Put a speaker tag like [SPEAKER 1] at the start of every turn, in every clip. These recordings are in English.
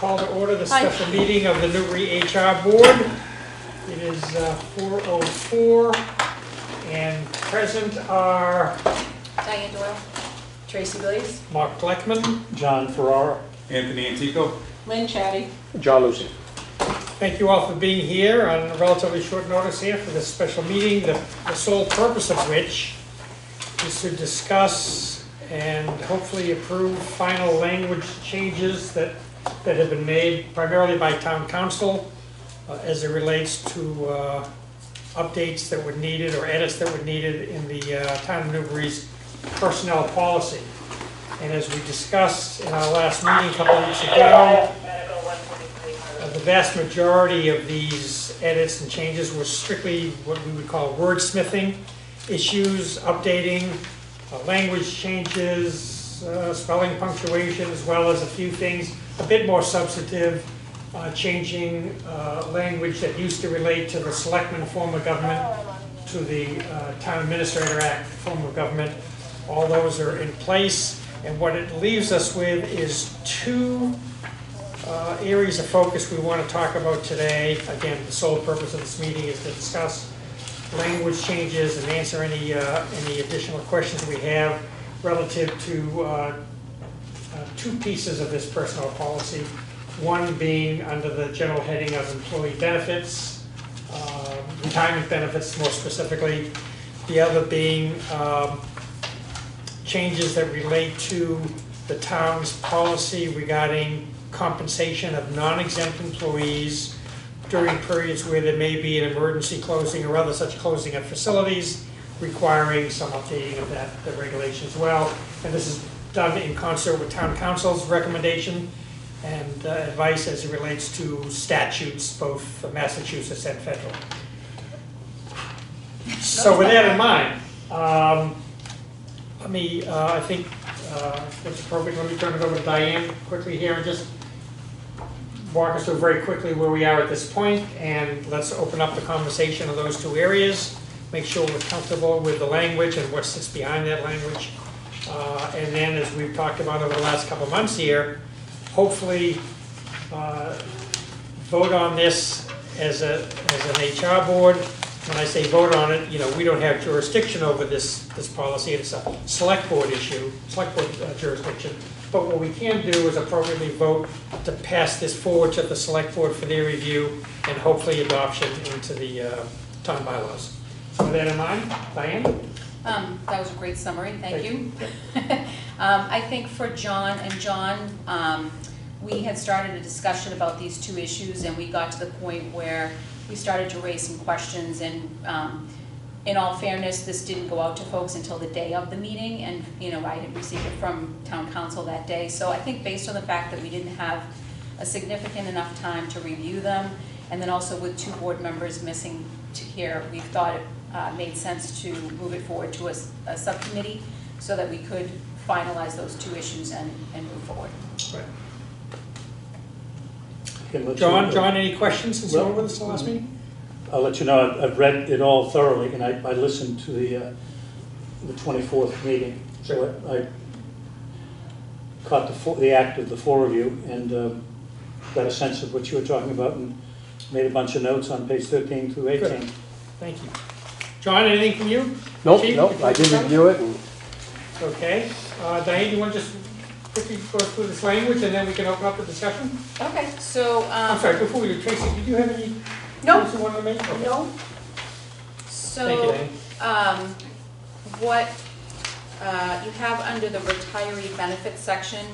[SPEAKER 1] Call to order the special meeting of the Newbury HR Board. It is 4:04, and present are
[SPEAKER 2] Diane Doyle, Tracy Blaze,
[SPEAKER 1] Mark Bleckman.
[SPEAKER 3] John Ferrara.
[SPEAKER 4] Anthony Antico.
[SPEAKER 2] Lynn Chatty.
[SPEAKER 3] John Lucy.
[SPEAKER 1] Thank you all for being here on relatively short notice here for this special meeting, the sole purpose of which is to discuss and hopefully approve final language changes that have been made primarily by town council as it relates to updates that were needed or edits that were needed in the town of Newbury's personnel policy. And as we discussed in our last meeting a couple of weeks ago, the vast majority of these edits and changes were strictly what we would call wordsmithing issues, updating, language changes, spelling, punctuation, as well as a few things a bit more substantive, changing language that used to relate to the Selectmen form of government to the Town Administrator Act form of government. All those are in place, and what it leaves us with is two areas of focus we want to talk about today. Again, the sole purpose of this meeting is to discuss language changes and answer any additional questions we have relative to two pieces of this personnel policy. One being under the general heading of employee benefits, retirement benefits more specifically. The other being changes that relate to the town's policy regarding compensation of non-exempt employees during periods where there may be an emergency closing or other such closing of facilities, requiring some updating of the regulation as well. And this is done in concert with town council's recommendation and advice as it relates to statutes, both Massachusetts and federal. So with that in mind, I think it's appropriate, let me turn it over to Diane quickly here and just walk us through very quickly where we are at this point, and let's open up the conversation of those two areas, make sure we're comfortable with the language and what sits behind that language. And then, as we've talked about over the last couple of months here, hopefully vote on this as an HR board. When I say vote on it, we don't have jurisdiction over this policy. It's a select board issue, select board jurisdiction. But what we can do is appropriately vote to pass this forward to the select board for their review and hopefully adoption into the town bylaws. So with that in mind, Diane?
[SPEAKER 2] That was a great summary, thank you. I think for John, we had started a discussion about these two issues, and we got to the point where we started to raise some questions, and in all fairness, this didn't go out to folks until the day of the meeting, and I had received it from town council that day. So I think based on the fact that we didn't have a significant enough time to review them, and then also with two board members missing here, we thought it made sense to move it forward to a subcommittee so that we could finalize those two issues and move forward.
[SPEAKER 1] Right. John, any questions since you were with us the last meeting?
[SPEAKER 3] I'll let you know, I've read it all thoroughly, and I listened to the 24th meeting. So I caught the act of the four of you and got a sense of what you were talking about and made a bunch of notes on page 13 through 18.
[SPEAKER 1] Good. Thank you. John, anything from you?
[SPEAKER 5] Nope,
[SPEAKER 1] Chief,
[SPEAKER 5] I did review it. And
[SPEAKER 1] okay. Diane, do you want to just quickly go through this language and then we can open up the discussion?
[SPEAKER 2] Okay, so
[SPEAKER 1] I'm sorry, before we do, Tracy, did you have any
[SPEAKER 2] no,
[SPEAKER 1] points you wanted to make? Okay.
[SPEAKER 2] no. So
[SPEAKER 1] Thank you, Diane.
[SPEAKER 2] what you have under the retiree benefits section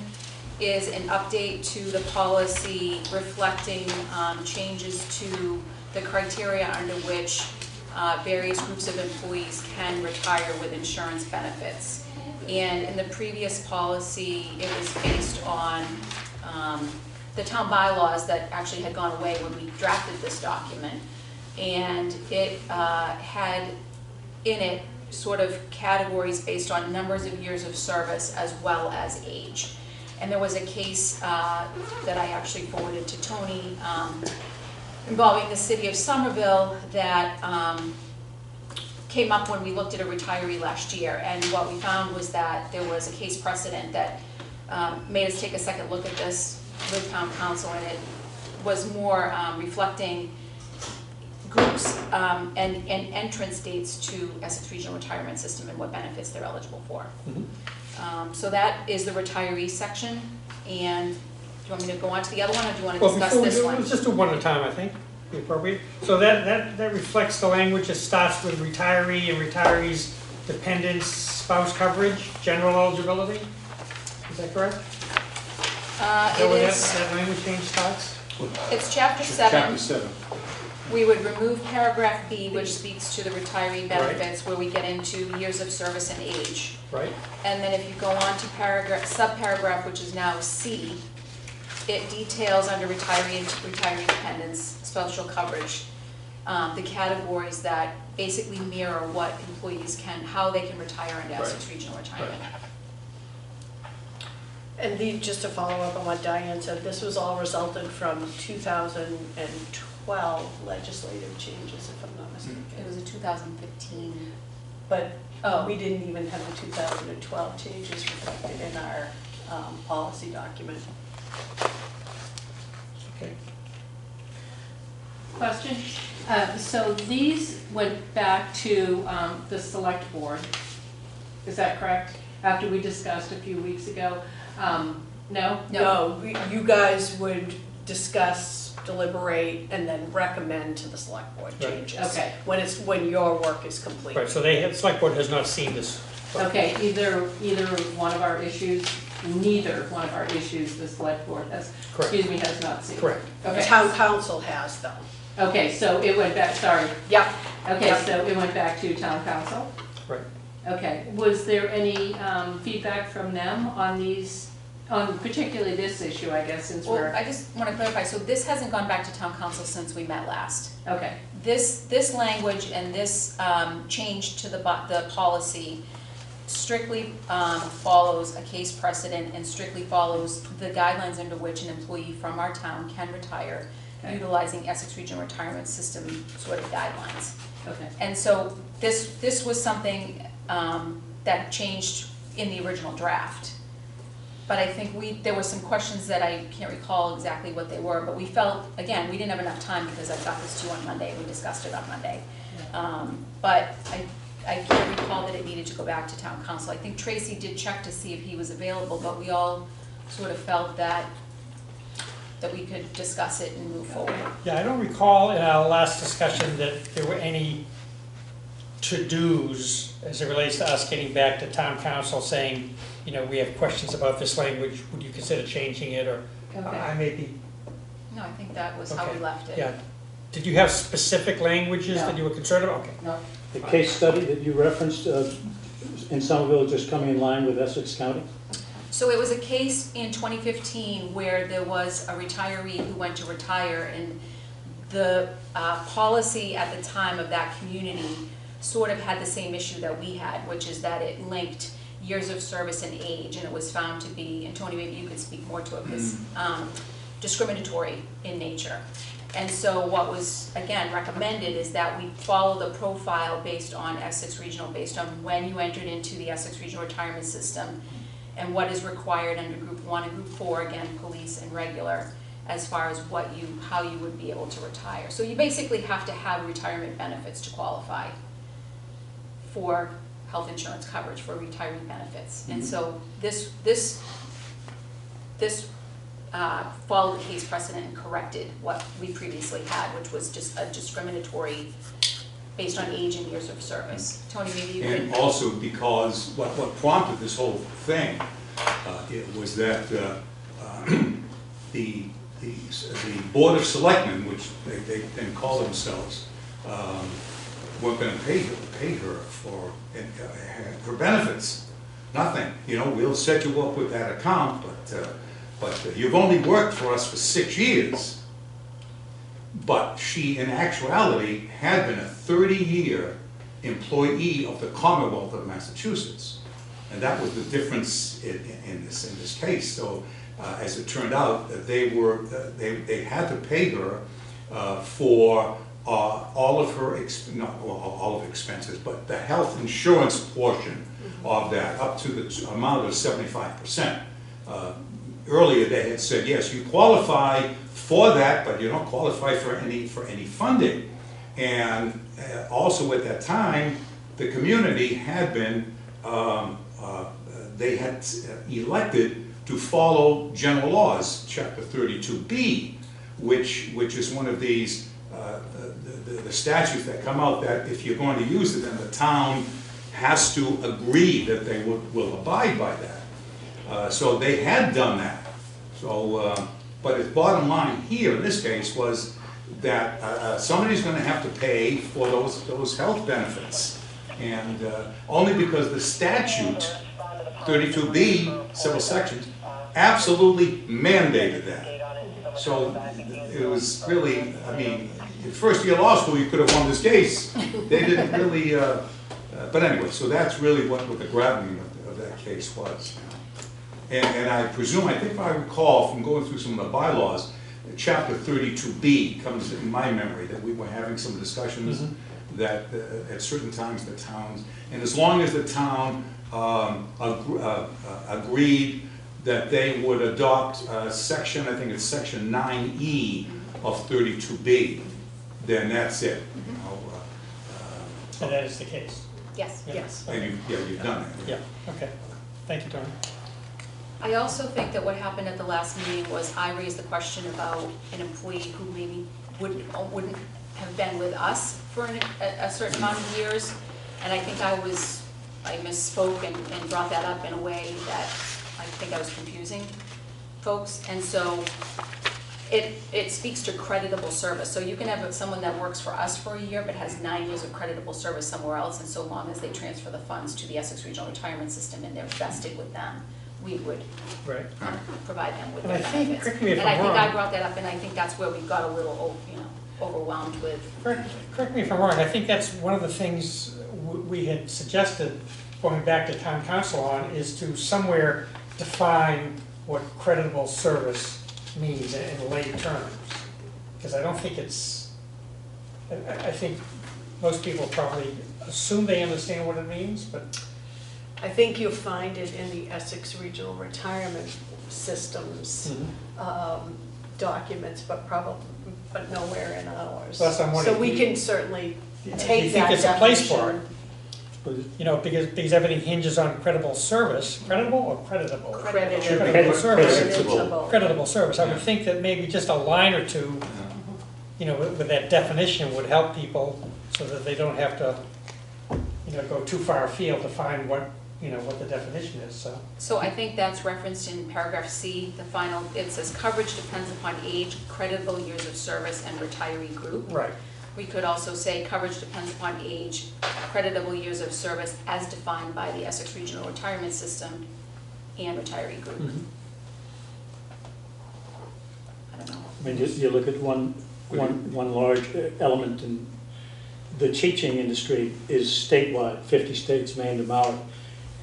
[SPEAKER 2] is an update to the policy reflecting changes to the criteria under which various groups of employees can retire with insurance benefits. And in the previous policy, it was based on the town bylaws that actually had gone away when we drafted this document. And it had in it sort of categories based on numbers of years of service as well as age. And there was a case that I actually forwarded to Tony involving the city of Somerville that came up when we looked at a retiree last year. And what we found was that there was a case precedent that made us take a second look at this with town council, and it was more reflecting groups and entrance dates to Essex Regional Retirement System and what benefits they're eligible for. So that is the retiree section, and do you want me to go on to the other one, or do you want to discuss this one?
[SPEAKER 1] Let's just do one at a time, I think, be appropriate. So that reflects the language that starts with retiree and retirees' dependents, spouse coverage, general eligibility. Is that correct?
[SPEAKER 2] It is,
[SPEAKER 1] That language change starts?
[SPEAKER 2] it's chapter 7.
[SPEAKER 4] Chapter 7.
[SPEAKER 2] We would remove paragraph B, which speaks to the retiree benefits, where we get into years of service and age.
[SPEAKER 1] Right.
[SPEAKER 2] And then if you go on to subparagraph, which is now C, it details under retiree and retiree dependents, special coverage, the categories that basically mirror what employees how they can retire into Essex Regional Retirement.
[SPEAKER 5] And just to follow up on what Diane said, this was all resulted from 2012 legislative changes, if I'm not mistaken.
[SPEAKER 2] It was a 2015.
[SPEAKER 5] But we didn't even have the 2012 changes reflected in our policy document.
[SPEAKER 1] Okay.
[SPEAKER 6] Question. So these went back to the select board, is that correct? After we discussed a few weeks ago? No?
[SPEAKER 5] No, you guys would discuss, deliberate, and then recommend to the select board
[SPEAKER 1] Right.
[SPEAKER 5] changes.
[SPEAKER 6] Okay.
[SPEAKER 5] When your work is complete.
[SPEAKER 1] Right, so the select board has not seen this.
[SPEAKER 6] Okay, either one of our issues, neither one of our issues, the select board has,
[SPEAKER 1] Correct.
[SPEAKER 6] excuse me, has not seen.
[SPEAKER 1] Correct.
[SPEAKER 5] The
[SPEAKER 6] Okay,
[SPEAKER 5] town council has them.
[SPEAKER 6] okay, so it went back, sorry.
[SPEAKER 5] Yep.
[SPEAKER 6] Okay,
[SPEAKER 5] Yep.
[SPEAKER 6] so it went back to town council?
[SPEAKER 1] Right.
[SPEAKER 6] Okay, was there any feedback from them on these, on particularly this issue, I guess, since
[SPEAKER 2] Well,
[SPEAKER 6] we're,
[SPEAKER 2] I just want to clarify, so this hasn't gone back to town council since we met last.
[SPEAKER 6] okay,
[SPEAKER 2] This language and this change to the policy strictly follows a case precedent and strictly follows the guidelines under which an employee from our town can retire,
[SPEAKER 6] Okay.
[SPEAKER 2] utilizing Essex Regional Retirement System sort of guidelines.
[SPEAKER 6] okay,
[SPEAKER 2] And so this was something that changed in the original draft. But I think there were some questions that I can't recall exactly what they were, but we felt, again, we didn't have enough time because I got this to you on Monday, we discussed it on Monday. But I can't recall that it needed to go back to town council. I think Tracy did check to see if he was available, but we all sort of felt that we could discuss it and move forward.
[SPEAKER 1] Yeah, I don't recall in our last discussion that there were any to-dos as it relates to us getting back to town council saying, you know, we have questions about this language, would you consider changing it, or
[SPEAKER 6] okay.
[SPEAKER 1] I may be,
[SPEAKER 2] No, I think that was how we
[SPEAKER 1] Okay.
[SPEAKER 2] left it.
[SPEAKER 1] yeah. Did you have specific languages that
[SPEAKER 6] No.
[SPEAKER 1] you were concerned about? Okay.
[SPEAKER 6] No,
[SPEAKER 3] The case study that you referenced in Somerville just coming in line with Essex County?
[SPEAKER 2] So it was a case in 2015 where there was a retiree who went to retire, and the policy at the time of that community sort of had the same issue that we had, which is that it linked years of service and age, and it was found to be, and Tony, maybe you could speak more to it, because discriminatory in nature. And so what was, again, recommended is that we follow the profile based on Essex Regional, based on when you entered into the Essex Regional Retirement System, and what is required under Group 1 and Group 4, again, police and regular, as far as how you would be able to retire. So you basically have to have retirement benefits to qualify for health insurance coverage for retiree benefits. And so this followed the case precedent and corrected what we previously had, which was just a discriminatory based on age and years of service. Tony, maybe you could.
[SPEAKER 4] And also because what prompted this whole thing, it was that the Board of Selectmen, which they then call themselves, weren't going to pay her for her benefits. Nothing. You know, we'll set you up with that account, but you've only worked for us for 6 years. But she, in actuality, had been a 30-year employee of the Commonwealth of Massachusetts. And that was the difference in this case. So, as it turned out, they had to pay her for all of her, not all of expenses, but the health insurance portion of that, up to the amount of 75%. earlier they had said, yes, you qualify for that, but you don't qualify for any funding. And also at that time, the community had been, they had elected to follow general laws, chapter 32B, which is one of these, the statutes that come out that if you're going to use it, then the town has to agree that they will abide by that. So they had done that. So, but the bottom line here in this case was that somebody's going to have to pay for those health benefits. And only because the statute, 32B, civil sections, absolutely mandated that. So it was really, I mean, in first year law school, you could have won this case. They didn't really, but anyway, so that's really what the gravity of that case was. And I presume, I think if I recall from going through some of the bylaws, chapter 32B comes in my memory, that we were having some discussions that at certain times the towns, and as long as the town agreed that they would adopt section, I think it's section 9E of 32B, then that's it. You know,
[SPEAKER 1] And that is the case.
[SPEAKER 2] Yes.
[SPEAKER 5] Yes.
[SPEAKER 4] and you've done it.
[SPEAKER 1] Yeah, okay. Thank you, Tony.
[SPEAKER 2] I also think that what happened at the last meeting was I raised the question about an employee who maybe wouldn't have been with us for a certain amount of years. And I think I misspoke and brought that up in a way that I think I was confusing folks. And so it speaks to creditable service. So you can have someone that works for us for a year but has 9 years of creditable service somewhere else, and so long as they transfer the funds to the Essex Regional Retirement System and they're vested with them, we would
[SPEAKER 1] Right.
[SPEAKER 2] provide them with
[SPEAKER 1] And
[SPEAKER 2] their
[SPEAKER 1] I think,
[SPEAKER 2] benefits.
[SPEAKER 1] correct me if
[SPEAKER 2] And I
[SPEAKER 1] I'm
[SPEAKER 2] think I
[SPEAKER 1] wrong,
[SPEAKER 2] brought that up, and I think that's where we got a little, overwhelmed with.
[SPEAKER 1] correct me if I'm wrong, I think that's one of the things we had suggested, going back to town council on, is to somewhere define what creditable service means in lay terms. Because I don't think it's, I think most people probably assume they understand what it means, but
[SPEAKER 5] I think you'll find it in the Essex Regional Retirement Systems documents, but nowhere in ours.
[SPEAKER 1] That's what I'm
[SPEAKER 5] So
[SPEAKER 1] wondering.
[SPEAKER 5] we can certainly
[SPEAKER 1] do you
[SPEAKER 5] take
[SPEAKER 1] think
[SPEAKER 5] that
[SPEAKER 1] there's a place for it?
[SPEAKER 5] definition.
[SPEAKER 1] You know, because everything hinges on credible service, credible or creditable?
[SPEAKER 5] Creditable.
[SPEAKER 1] Creditable service.
[SPEAKER 5] Creditable.
[SPEAKER 1] Creditable service. I would think that maybe just a line or two, you know, with that definition would help people so that they don't have to, go too far afield to find what the definition is, so.
[SPEAKER 2] So I think that's referenced in paragraph C, the final, it says coverage depends upon age, creditable years of service, and retiree group.
[SPEAKER 1] Right.
[SPEAKER 2] We could also say coverage depends upon age, creditable years of service as defined by the Essex Regional Retirement System and retiree group. I don't know.
[SPEAKER 3] I mean, you look at one large element in the teaching industry is statewide, 50 states, Maine to Maui.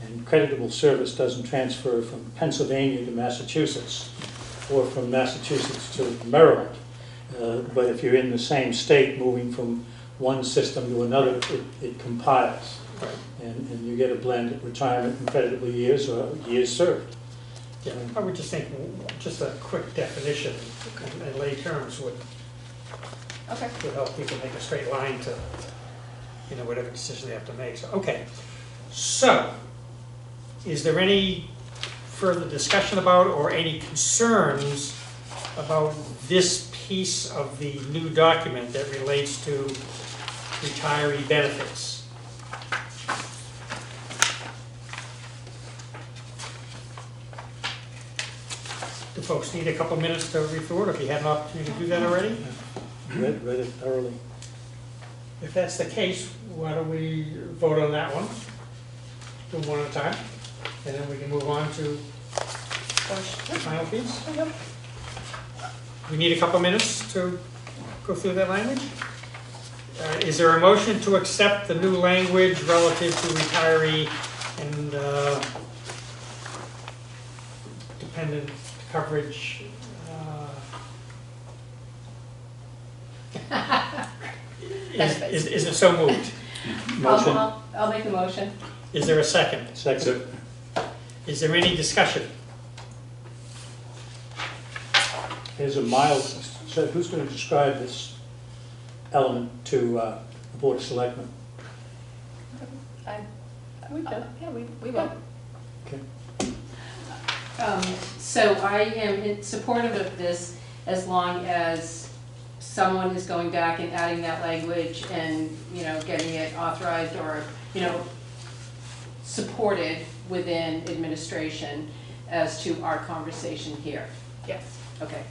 [SPEAKER 3] And creditable service doesn't transfer from Pennsylvania to Massachusetts or from Massachusetts to Maryland. But if you're in the same state, moving from one system to another, it compiles.
[SPEAKER 1] Right.
[SPEAKER 3] And you get a blend of retirement and creditable years or years served.
[SPEAKER 1] Yeah, I would just think, just a quick definition in lay terms would help people make a straight line to, whatever decision they have to make. So, okay. So, is there any further discussion about or any concerns about this piece of the new document that relates to retiree benefits? Do folks need a couple minutes to read through it, or if you had an opportunity to do that already?
[SPEAKER 3] Read it thoroughly.
[SPEAKER 1] If that's the case, why don't we vote on that one? Do them one at a time, and then we can move on to the final piece. We need a couple minutes to go through that language. Is there a motion to accept the new language relative to retiree and dependent coverage? Is it so moved?
[SPEAKER 3] Motion.
[SPEAKER 6] I'll make the motion.
[SPEAKER 1] Is there a second?
[SPEAKER 3] Second.
[SPEAKER 1] Is there any discussion?
[SPEAKER 3] There's a mild, so who's going to describe this element to the Board of Selectmen?
[SPEAKER 5] We can.
[SPEAKER 2] Yeah, we will.
[SPEAKER 3] Okay.
[SPEAKER 6] So I am supportive of this as long as someone is going back and adding that language and, you know, getting it authorized or, you know, supported within administration as to our conversation here.
[SPEAKER 2] Yes.
[SPEAKER 6] Okay.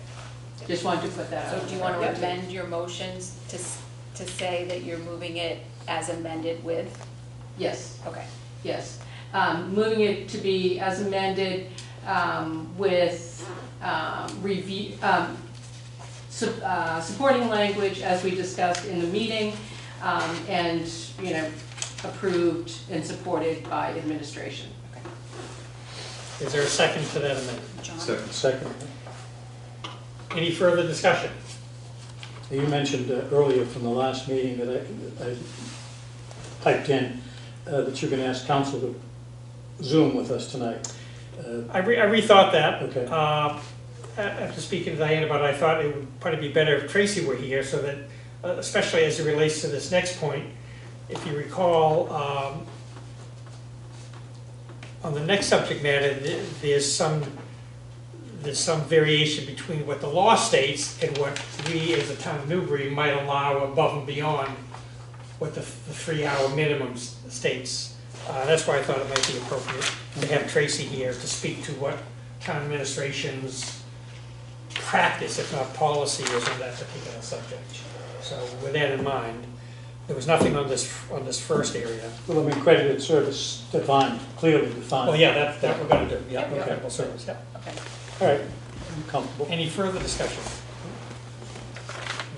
[SPEAKER 6] Just wanted to put that
[SPEAKER 2] So
[SPEAKER 6] out.
[SPEAKER 2] do you want to
[SPEAKER 6] there.
[SPEAKER 2] amend your motions to say that you're moving it as amended with?
[SPEAKER 6] Yes.
[SPEAKER 2] Okay.
[SPEAKER 6] Yes, moving it to be as amended with review, supporting language as we discussed in the meeting, and, you know, approved and supported by administration.
[SPEAKER 1] Is there a second to that amendment?
[SPEAKER 2] John?
[SPEAKER 3] Second.
[SPEAKER 1] Any further discussion?
[SPEAKER 3] You mentioned earlier from the last meeting that I typed in that you're going to ask council to Zoom with us tonight.
[SPEAKER 1] I rethought that.
[SPEAKER 3] Okay.
[SPEAKER 1] After speaking to Diana about it, I thought it would probably be better if Tracy were here so that, especially as it relates to this next point, if you recall, on the next subject matter, there's some variation between what the law states and what we as a town of Newbury might allow above and beyond what the 3-hour minimum states. That's why I thought it might be appropriate to have Tracy here to speak to what town administration's practice, if not policy, is on that particular subject. So with that in mind, there was nothing on this first area.
[SPEAKER 3] Well, I mean, credited service defined, clearly defined.
[SPEAKER 1] Well, yeah, that we're gonna do, yeah,
[SPEAKER 2] Yep.
[SPEAKER 1] credible service, yeah.
[SPEAKER 2] Okay.
[SPEAKER 3] All right, I'm comfortable.
[SPEAKER 1] Any further discussion?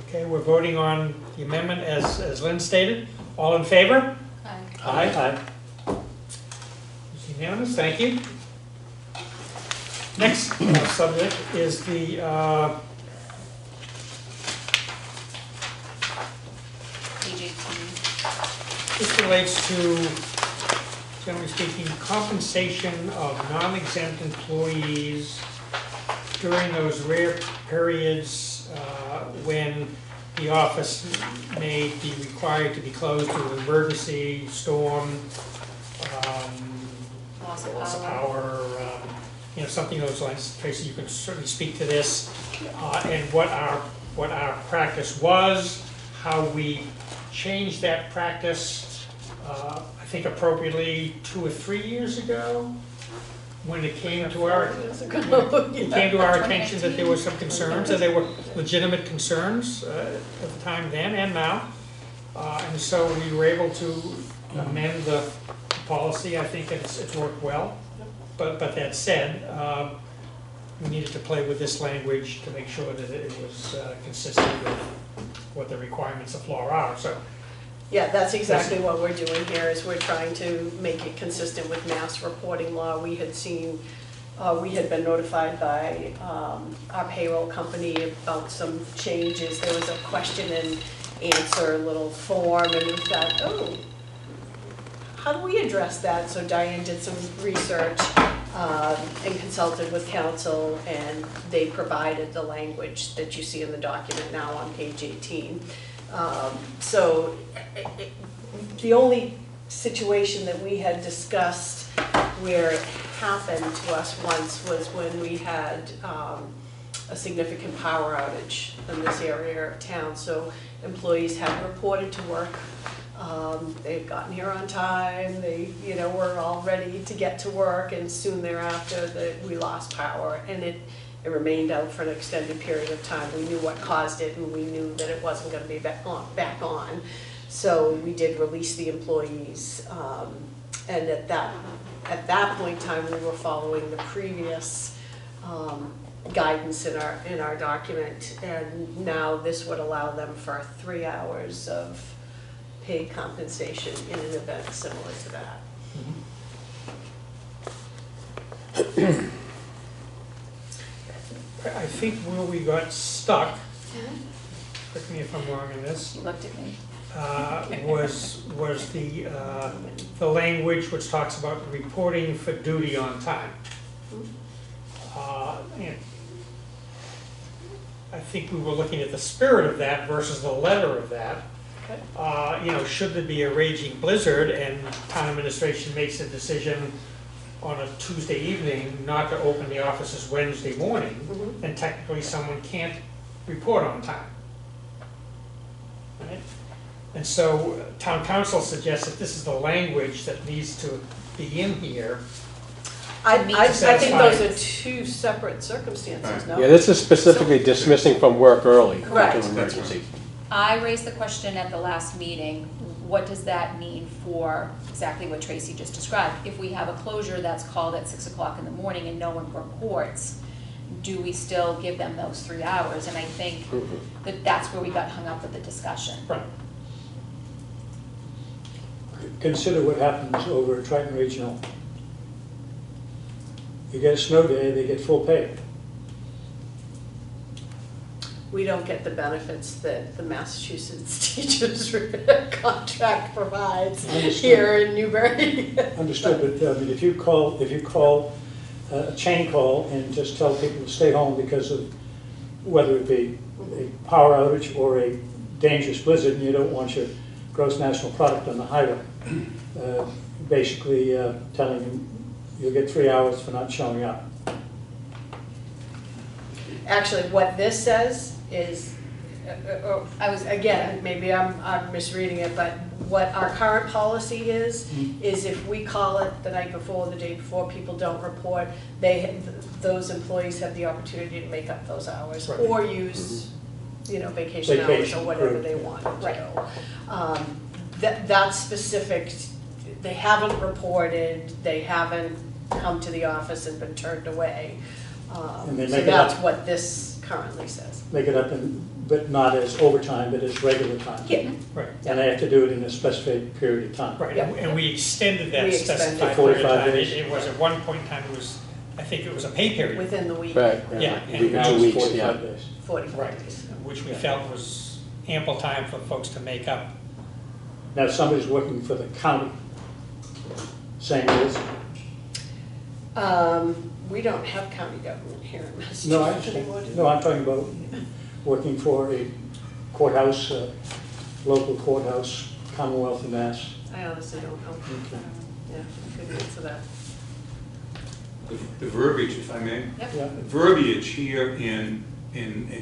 [SPEAKER 1] Okay, we're voting on the amendment as Lynn stated. All in favor?
[SPEAKER 2] Aye.
[SPEAKER 3] Aye.
[SPEAKER 1] It's unanimous, thank you. Next subject is the
[SPEAKER 2] Page 18.
[SPEAKER 1] this relates to, generally speaking, compensation of non-exempt employees during those rare periods when the office may be required to be closed due to an emergency, storm,
[SPEAKER 2] Loss
[SPEAKER 1] loss
[SPEAKER 2] of
[SPEAKER 1] of
[SPEAKER 2] power.
[SPEAKER 1] power, you know, something of those lines. Tracy, you can certainly speak to this, and what our practice was, how we changed that practice, I think appropriately 2 or 3 years ago, when it came to our, it came to our attention that there were some concerns, and they were legitimate concerns at the time then and now. And so we were able to amend the policy. I think it's worked well. But that said, we needed to play with this language to make sure that it was consistent with what the requirements of law are. So
[SPEAKER 5] Yeah, that's exactly what we're doing here, is we're trying to make it consistent with mass reporting law. We had seen, we had been notified by our payroll company about some changes. There was a question and answer little form, and we thought, oh, how do we address that? So Diane did some research and consulted with counsel, and they provided the language that you see in the document now on page 18. So the only situation that we had discussed where it happened to us once was when we had a significant power outage in this area of town. So employees had reported to work. They had gotten here on time. They, were all ready to get to work, and soon thereafter we lost power, and it remained out for an extended period of time. We knew what caused it, and we knew that it wasn't going to be back on. So we did release the employees, and at that point in time, we were following the previous guidance in our document, and now this would allow them for 3 hours of paid compensation in an event similar to that.
[SPEAKER 1] I think where we got stuck, correct me if I'm wrong in this,
[SPEAKER 2] You looked at me.
[SPEAKER 1] was the language which talks about reporting for duty on time. And I think we were looking at the spirit of that versus the letter of that.
[SPEAKER 5] Okay.
[SPEAKER 1] You know, should there be a raging blizzard and town administration makes a decision on a Tuesday evening not to open the offices Wednesday morning,
[SPEAKER 5] Mhm.
[SPEAKER 1] then technically someone can't report on time. Right? And so town council suggests that this is the language that needs to be in here.
[SPEAKER 5] I
[SPEAKER 1] To
[SPEAKER 5] think
[SPEAKER 1] satisfy-
[SPEAKER 5] those are two separate circumstances, no?
[SPEAKER 7] Yeah, this is specifically dismissing from work early due
[SPEAKER 5] Correct.
[SPEAKER 7] to emergency.
[SPEAKER 2] I raised the question at the last meeting, what does that mean for exactly what Tracy just described? If we have a closure that's called at 6 o'clock in the morning and no one reports, do we still give them those 3 hours? And I think that that's where we got hung up with the discussion.
[SPEAKER 1] Right.
[SPEAKER 3] Consider what happens over at Triton Regional. You get a snow day, they get full pay.
[SPEAKER 5] We don't get the benefits that the Massachusetts teachers contract provides
[SPEAKER 3] Understood.
[SPEAKER 5] here in Newbury.
[SPEAKER 3] Understood, but I mean, if you call a chain call and just tell people to stay home because of whether it be a power outage or a dangerous blizzard and you don't want your gross national product on the highway, basically telling them you'll get 3 hours for not showing up.
[SPEAKER 5] Actually, what this says is,
[SPEAKER 2] I was,
[SPEAKER 5] again, maybe I'm misreading it, but what our current policy is if we call it the night before, the day before, people don't report, those employees have the opportunity to make up those hours
[SPEAKER 1] Right.
[SPEAKER 5] or use, vacation hours
[SPEAKER 3] Vacation,
[SPEAKER 5] or whatever
[SPEAKER 3] correct.
[SPEAKER 5] they want to
[SPEAKER 2] Right.
[SPEAKER 5] do. That's specific, they haven't reported, they haven't come to the office and been turned away.
[SPEAKER 3] And they
[SPEAKER 5] So
[SPEAKER 3] make it up.
[SPEAKER 5] that's what this currently says.
[SPEAKER 3] Make it up, but not as overtime, but as regular time.
[SPEAKER 5] Yeah.
[SPEAKER 1] Right.
[SPEAKER 3] And they have to do it in a specified period of time.
[SPEAKER 1] Right,
[SPEAKER 5] Yeah.
[SPEAKER 1] and we extended that
[SPEAKER 5] We extended
[SPEAKER 1] specified
[SPEAKER 3] it.
[SPEAKER 1] period of
[SPEAKER 3] 45
[SPEAKER 1] time.
[SPEAKER 3] days.
[SPEAKER 1] It was at one point in time, I think it was a pay period.
[SPEAKER 5] Within the week,
[SPEAKER 7] Right,
[SPEAKER 1] Yeah,
[SPEAKER 7] right.
[SPEAKER 1] and
[SPEAKER 7] Week or
[SPEAKER 3] Now
[SPEAKER 7] 2
[SPEAKER 3] it's
[SPEAKER 7] weeks,
[SPEAKER 3] 45
[SPEAKER 7] yeah.
[SPEAKER 3] days.
[SPEAKER 5] 45
[SPEAKER 1] Right,
[SPEAKER 5] days.
[SPEAKER 1] which we felt was ample time for folks to make up.
[SPEAKER 3] Now, if somebody's working for the county, same rules?
[SPEAKER 5] We don't have county government here in Massachusetts
[SPEAKER 3] No, I
[SPEAKER 5] anymore, do
[SPEAKER 3] understand.
[SPEAKER 5] we?
[SPEAKER 3] No, I'm talking about working for a courthouse, local courthouse, Commonwealth of Mass.
[SPEAKER 5] I honestly don't know.
[SPEAKER 3] Okay.
[SPEAKER 5] Yeah, I couldn't answer that.
[SPEAKER 4] The verbiage, if I may.
[SPEAKER 2] yep.
[SPEAKER 3] Yeah.
[SPEAKER 4] Verbiage here in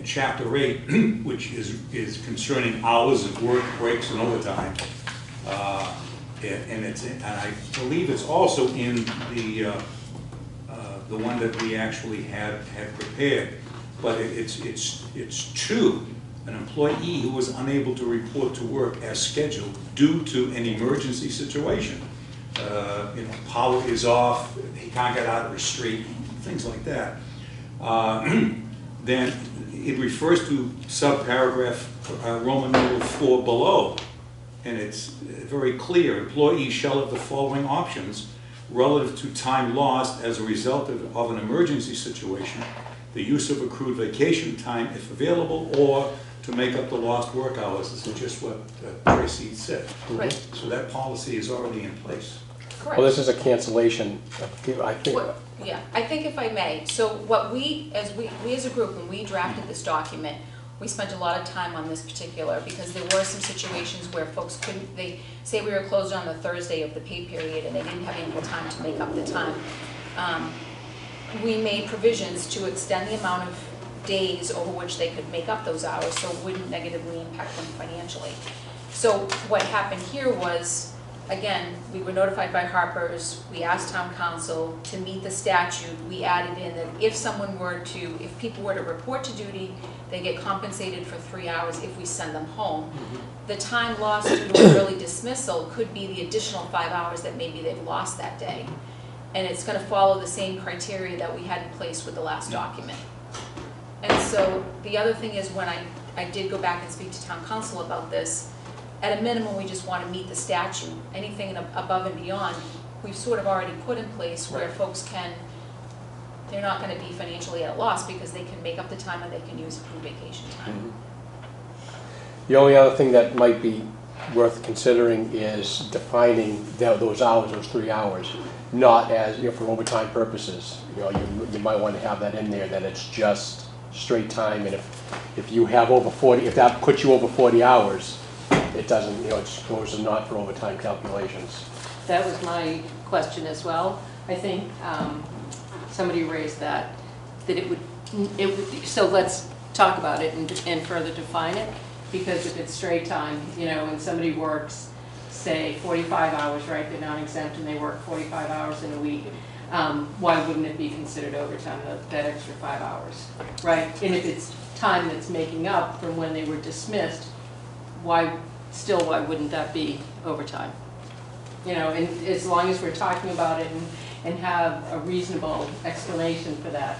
[SPEAKER 4] chapter 8, which is concerning hours of work, breaks, and overtime. And I believe it's also in the one that we actually had prepared. But it's to an employee who was unable to report to work as scheduled due to an emergency situation. Power is off, he can't get out of the street, things like that. Then it refers to subparagraph Roman numeral 4 below, and it's very clear. Employees shall have the following options relative to time lost as a result of an emergency situation, the use of accrued vacation time if available, or to make up the lost work hours. This is just what Tracy said.
[SPEAKER 2] Right.
[SPEAKER 4] So that policy is already in place.
[SPEAKER 2] Correct.
[SPEAKER 7] Well, this is a cancellation, I think.
[SPEAKER 2] Yeah, I think if I may, so what we as a group, when we drafted this document, we spent a lot of time on this particular, because there were some situations where folks couldn't, they say we were closed on the Thursday of the pay period and they didn't have ample time to make up the time. We made provisions to extend the amount of days over which they could make up those hours, so it wouldn't negatively impact them financially. So what happened here was, again, we were notified by Harper's, we asked town council to meet the statute, we added in that if people were to report to duty, they get compensated for 3 hours if we send them home. The time lost due to an early dismissal could be the additional 5 hours that maybe they've lost that day. And it's gonna follow the same criteria that we had in place with the last document. And so the other thing is, when I did go back and speak to town council about this, at a minimum, we just want to meet the statute. Anything above and beyond, we've sort of already put in place where
[SPEAKER 1] Right.
[SPEAKER 2] folks they're not going to be financially at a loss because they can make up the time and they can use accrued vacation time.
[SPEAKER 7] The only other thing that might be worth considering is defining those hours, those 3 hours, not as, for overtime purposes. You might want to have that in there, that it's just straight time, and if you have over 40, if that puts you over 40 hours, it doesn't, you know, it goes to not for overtime calculations.
[SPEAKER 6] That was my question as well. I think somebody raised that it would, so let's talk about it and further define it. Because if it's straight time, you know, when somebody works, say, 45 hours, right, they're non-exempt and they work 45 hours in a week, why wouldn't it be considered overtime, that extra 5 hours, right? And if it's time that's making up from when they were dismissed, why wouldn't that be overtime? You know, and as long as we're talking about it and have a reasonable explanation for that,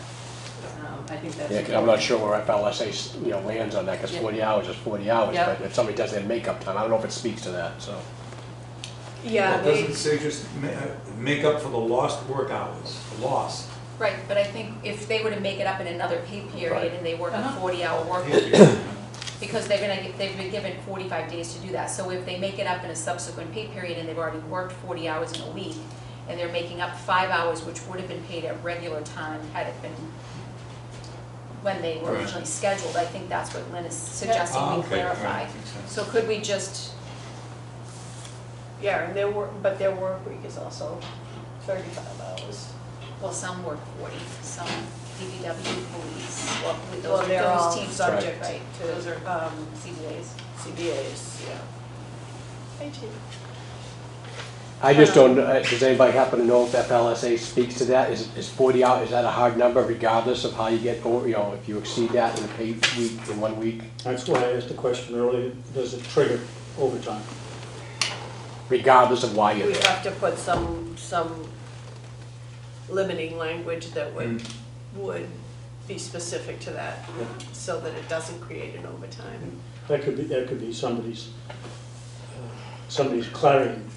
[SPEAKER 6] I think that's.
[SPEAKER 7] Yeah, 'cause I'm not sure where FLSA, you know, lands on that, because 40 hours is 40 hours,
[SPEAKER 6] Yep.
[SPEAKER 7] but if somebody does their makeup time, I don't know if it speaks to that, so.
[SPEAKER 5] Yeah,
[SPEAKER 4] Well, doesn't it say just make up for the lost work hours, the loss?
[SPEAKER 2] Right, but I think if they were to make it up in another pay period
[SPEAKER 7] Right.
[SPEAKER 2] and they work a
[SPEAKER 6] Uh-huh.
[SPEAKER 2] 40-hour work week, because they've been given 45 days to do that. So if they make it up in a subsequent pay period and they've already worked 40 hours in a week, and they're making up 5 hours, which would have been paid at regular time had it been when they were
[SPEAKER 4] Right.
[SPEAKER 2] originally scheduled, I think that's what Lynn is suggesting
[SPEAKER 4] Ah,
[SPEAKER 2] we
[SPEAKER 4] okay,
[SPEAKER 2] clarify.
[SPEAKER 4] right, makes sense.
[SPEAKER 2] So could we just,
[SPEAKER 5] yeah, and their work week is also 35 hours.
[SPEAKER 2] well, some work 40, some DPW, police, well,
[SPEAKER 5] Well, they're all
[SPEAKER 2] those teams,
[SPEAKER 5] subject
[SPEAKER 2] right,
[SPEAKER 5] to
[SPEAKER 2] those are
[SPEAKER 5] CBAs, yeah. Hey, Chief.
[SPEAKER 7] I just don't, does anybody happen to know if FLSA speaks to that? Is 40 hours, is that a hard number regardless of how you get over, you know, if you exceed that in a pay week, in 1 week?
[SPEAKER 3] That's why I asked the question earlier, does it trigger overtime?
[SPEAKER 7] Regardless of why
[SPEAKER 5] We
[SPEAKER 7] you're there.
[SPEAKER 5] have to put some limiting language that would be specific to that, so that it doesn't create an overtime.
[SPEAKER 3] That could be somebody's clarion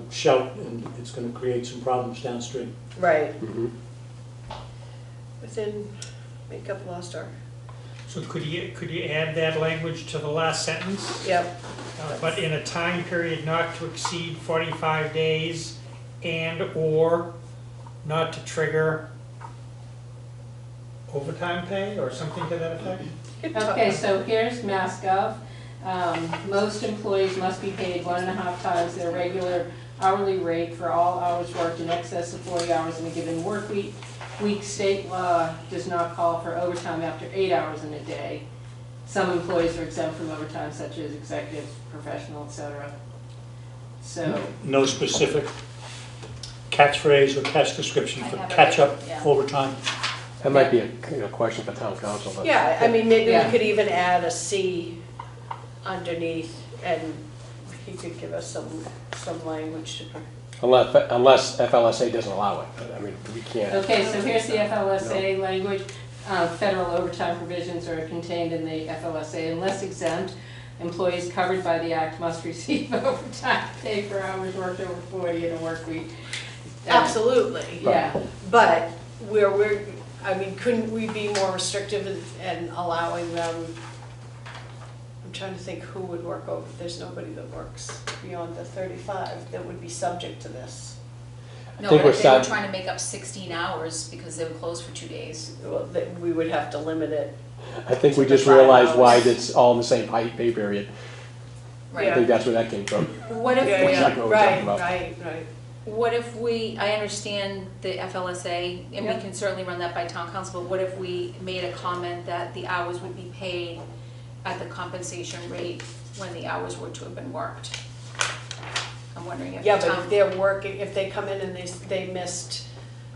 [SPEAKER 3] shout, and it's gonna create some problems downstream.
[SPEAKER 5] Right.
[SPEAKER 7] Mhm.
[SPEAKER 5] Within makeup lost our,
[SPEAKER 1] So could you add that language to the last sentence?
[SPEAKER 5] yep,
[SPEAKER 1] But in a time period not to exceed 45 days and/or not to trigger overtime pay or something to that effect?
[SPEAKER 6] Okay, so here's MassGov. Most employees must be paid 1.5 times their regular hourly rate for all hours worked in excess of 40 hours in a given work week. State law does not call for overtime after 8 hours in a day. Some employees are exempt from overtime, such as executive, professional, etc. So,
[SPEAKER 3] No specific catchphrase or catch description
[SPEAKER 2] I
[SPEAKER 3] for
[SPEAKER 2] have it
[SPEAKER 3] catch-up
[SPEAKER 2] right, yeah.
[SPEAKER 3] overtime?
[SPEAKER 7] That might be a question for town council. but-
[SPEAKER 5] yeah, I mean, maybe
[SPEAKER 6] Yeah.
[SPEAKER 5] we could even add a C underneath, and he could give us some language to,
[SPEAKER 7] Unless FLSA doesn't allow it. I mean, we can't.
[SPEAKER 6] okay, so here's the FLSA language. Federal overtime provisions are contained in the FLSA. Unless exempt, employees covered by the act must receive overtime pay for hours worked over 40 in a work week.
[SPEAKER 5] absolutely.
[SPEAKER 6] Yeah,
[SPEAKER 5] But I mean, couldn't we be more restrictive in allowing them? I'm trying to think who would work over, there's nobody that works beyond the 35 that would be subject to this.
[SPEAKER 2] no,
[SPEAKER 7] think
[SPEAKER 2] but
[SPEAKER 7] we're
[SPEAKER 2] if they were
[SPEAKER 7] starting-
[SPEAKER 2] trying to make up 16 hours because they were closed for 2 days.
[SPEAKER 5] Well, that we would have to limit it.
[SPEAKER 7] I think we
[SPEAKER 5] To
[SPEAKER 7] just
[SPEAKER 5] the 5
[SPEAKER 7] realized why
[SPEAKER 5] hours.
[SPEAKER 7] it's all in the same pay period. I
[SPEAKER 5] Yeah.
[SPEAKER 7] think that's where that came from.
[SPEAKER 2] What if
[SPEAKER 5] Yeah,
[SPEAKER 2] we,
[SPEAKER 7] Exactly what we're talking
[SPEAKER 5] right,
[SPEAKER 7] about.
[SPEAKER 5] right.
[SPEAKER 2] what if we, I understand the FLSA, and we
[SPEAKER 6] Yeah.
[SPEAKER 2] can certainly run that by town council, but what if we made a comment that the hours would be paid at the compensation rate when the hours were to have been worked? I'm wondering if the
[SPEAKER 5] Yeah, but
[SPEAKER 2] town.
[SPEAKER 5] if they're working, if they come in and they missed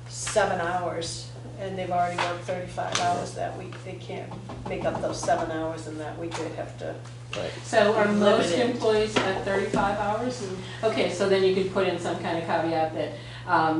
[SPEAKER 5] 7 hours and they've already worked 35 hours that week, they can't make up those 7 hours in that week, they'd have to.
[SPEAKER 7] Right.
[SPEAKER 6] so are most
[SPEAKER 5] Limited.
[SPEAKER 6] employees at 35 hours? Okay, so then you could put in some kind of caveat that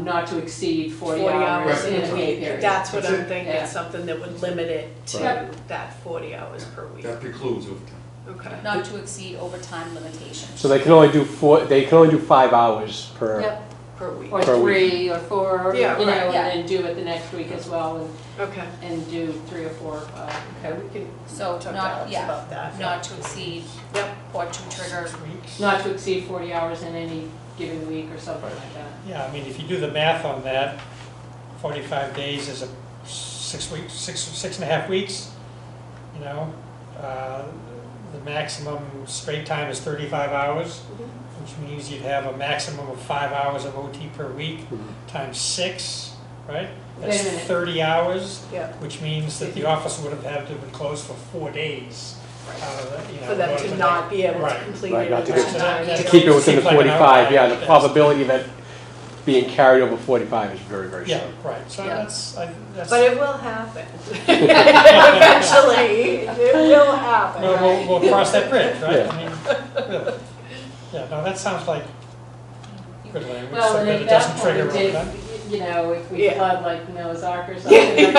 [SPEAKER 6] not to exceed 40 hours in a pay period.
[SPEAKER 5] That's what
[SPEAKER 4] That's
[SPEAKER 5] I'm
[SPEAKER 4] it.
[SPEAKER 5] thinking,
[SPEAKER 6] Yeah.
[SPEAKER 5] something that would limit it to
[SPEAKER 6] Right.
[SPEAKER 5] that 40 hours per week.
[SPEAKER 4] That precludes overtime.
[SPEAKER 5] Okay.
[SPEAKER 2] Not to exceed overtime limitations.
[SPEAKER 7] So they can only do 5 hours per.
[SPEAKER 6] Yep,
[SPEAKER 5] Per week.
[SPEAKER 6] or
[SPEAKER 7] Per week.
[SPEAKER 6] 3 or 4, you
[SPEAKER 5] Yeah,
[SPEAKER 6] know,
[SPEAKER 5] right,
[SPEAKER 6] and
[SPEAKER 2] yeah.
[SPEAKER 6] then do it the next week as well,
[SPEAKER 5] Okay.
[SPEAKER 6] and do 3 or 4.
[SPEAKER 5] Okay, we can
[SPEAKER 2] So
[SPEAKER 5] talk to
[SPEAKER 2] not,
[SPEAKER 5] Alex
[SPEAKER 2] yeah,
[SPEAKER 5] about that.
[SPEAKER 2] not to exceed
[SPEAKER 5] Yep.
[SPEAKER 2] or to trigger.
[SPEAKER 6] Not to exceed 40 hours in any given week or something like that.
[SPEAKER 1] Yeah, I mean, if you do the math on that, 45 days is a 6 weeks, 6.5 weeks, you know. The maximum straight time is 35 hours, which means you'd have a maximum of 5 hours of OT per week, times 6, right? That's
[SPEAKER 6] Wait a minute.
[SPEAKER 1] 30 hours,
[SPEAKER 5] Yeah.
[SPEAKER 1] which means that the office would have had to have been closed for 4 days. You know,
[SPEAKER 5] For them
[SPEAKER 1] in order
[SPEAKER 5] to
[SPEAKER 1] make-
[SPEAKER 5] not be able to
[SPEAKER 1] Right.
[SPEAKER 5] complete
[SPEAKER 7] Right,
[SPEAKER 5] it
[SPEAKER 7] not
[SPEAKER 5] in
[SPEAKER 7] to
[SPEAKER 5] that
[SPEAKER 7] get-
[SPEAKER 5] time.
[SPEAKER 1] to
[SPEAKER 7] To
[SPEAKER 5] yeah.
[SPEAKER 7] keep it within the
[SPEAKER 1] Seems like an
[SPEAKER 7] 45, yeah, the
[SPEAKER 1] outlier.
[SPEAKER 7] probability of it being carried over 45 is very, very
[SPEAKER 1] Yeah,
[SPEAKER 7] slim.
[SPEAKER 1] right, so
[SPEAKER 5] Yeah.
[SPEAKER 1] that's.
[SPEAKER 5] But it will happen. Eventually, it will happen.
[SPEAKER 1] Well, we'll cross that bridge, right?
[SPEAKER 7] Yeah.
[SPEAKER 1] I mean, really. Yeah, no, that sounds like good language,
[SPEAKER 6] Well,
[SPEAKER 1] so
[SPEAKER 6] and
[SPEAKER 1] that
[SPEAKER 6] at
[SPEAKER 1] it
[SPEAKER 6] that
[SPEAKER 1] doesn't
[SPEAKER 6] point,
[SPEAKER 1] trigger overtime.
[SPEAKER 6] if, you know, if we
[SPEAKER 5] Yeah.
[SPEAKER 6] flood like Noah's Ark or something,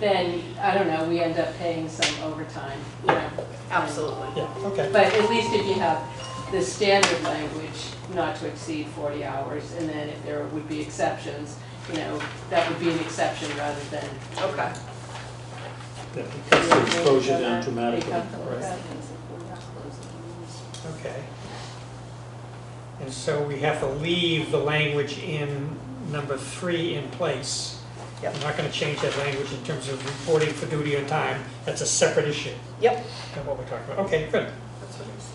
[SPEAKER 6] then, I don't know, we end up paying some overtime, you know.
[SPEAKER 5] Absolutely.
[SPEAKER 1] Yeah, okay.
[SPEAKER 6] But at least if you have the standard language, not to exceed 40 hours, and then if there would be exceptions, you know, that would be an exception rather than.
[SPEAKER 5] Okay.
[SPEAKER 3] That cuts the exposure down dramatically.
[SPEAKER 1] Okay. And so we have to leave the language in number 3 in place.
[SPEAKER 5] Yep.
[SPEAKER 1] We're not gonna change that language in terms of reporting for duty on time. That's a separate issue
[SPEAKER 5] Yep.
[SPEAKER 1] than what we're talking about. Okay, good.
[SPEAKER 5] That's what it is.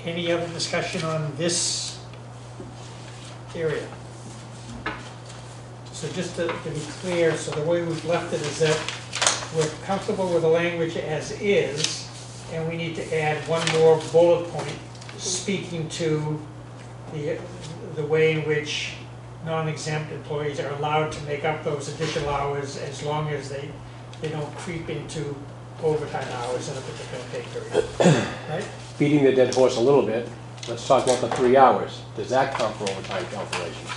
[SPEAKER 1] Any other discussion on this area? So just to be clear, so the way we've left it is that we're comfortable with the language as is, and we need to add one more bullet point speaking to the way in which non-exempt employees are allowed to make up those additional hours as long as they don't creep into overtime hours in a particular pay period, right?
[SPEAKER 7] Beating the dead horse a little bit, let's talk about the 3 hours. Does that count for overtime calculations?